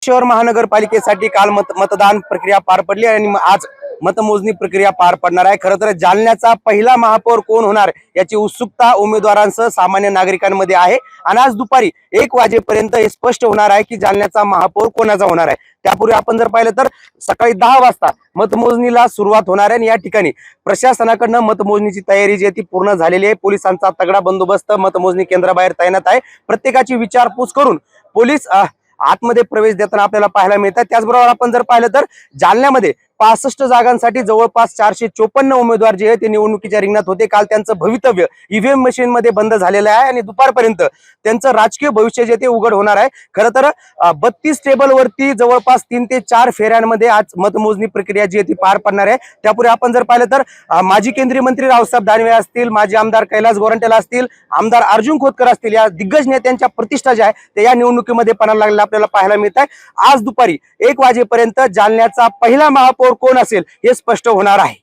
शहर महानगरपालिकेसाठी काल मतदान प्रक्रिया पार पडली आणि आज मतमोजणी प्रक्रिया पार पडणार आहे। खरं तर जालन्याचा पहिला महापौर कोण होणार याची उत्सुकता उमेदवारांसह सामान्य नागरिकांमध्ये आहे आणि आज दुपारी 1 वाजेपर्यंत हे स्पष्ट होणार आहे की जालन्याचा महापौर कोणाचा होणार आहे। त्यापूर्वी आपण जर पाहिलं तर सकाळी 10 वाजता मतमोजणीला सुरुवात होणार आहे आणि या ठिकाणी प्रशासनाकडून मतमोजणीची तयारी जी आहे ती पूर्ण झालेली आहे। पोलिसांचा तगडा बंदोबस्त मतमोजणी केंद्राबाहेर तैनात आहे। प्रत्येकाची विचारपूस करून पोलीस आतमध्ये प्रवेश देताना आपल्याला पाहायला मिळतात। त्याचबरोबर आपण जर पाहिलं तर जालन्यामध्ये 65 जागांसाठी जवळपास 454 उमेदवार जे आहेत ते निवडणुकीच्या रिंगणात होते। काल त्यांचं भवितव्य ईव्हीएम मशीन मध्ये बंद झालेलं आहे आणि दुपारपर्यंत त्यांचं राजकीय भविष्य जे ते उघड होणार आहे। खरं तर 32 टेबलवरती जवळपास 3 ते 4 फेऱ्यांमध्ये आज मतमोजणी प्रक्रिया जी आहे ती पार पडणार आहे। त्यापूर्वी आपण जर पाहिलं तर माजी केंद्रीय मंत्री रावसाहेब दानवे असतील, माजी आमदार कैलास गोरंट्याल असतील, आमदार अर्जुन खोतकर असतील, या दिग्गज नेत्यांच्या प्रतिष्ठा ज्या आहे ते या निवडणुकीमध्ये पणाला लागलेला आपल्याला पाहायला मिळत आहे। आज दुपारी 1 वाजेपर्यंत जालन्याचा पहिला महापौर कोण असेल हे स्पष्ट होणार आहे।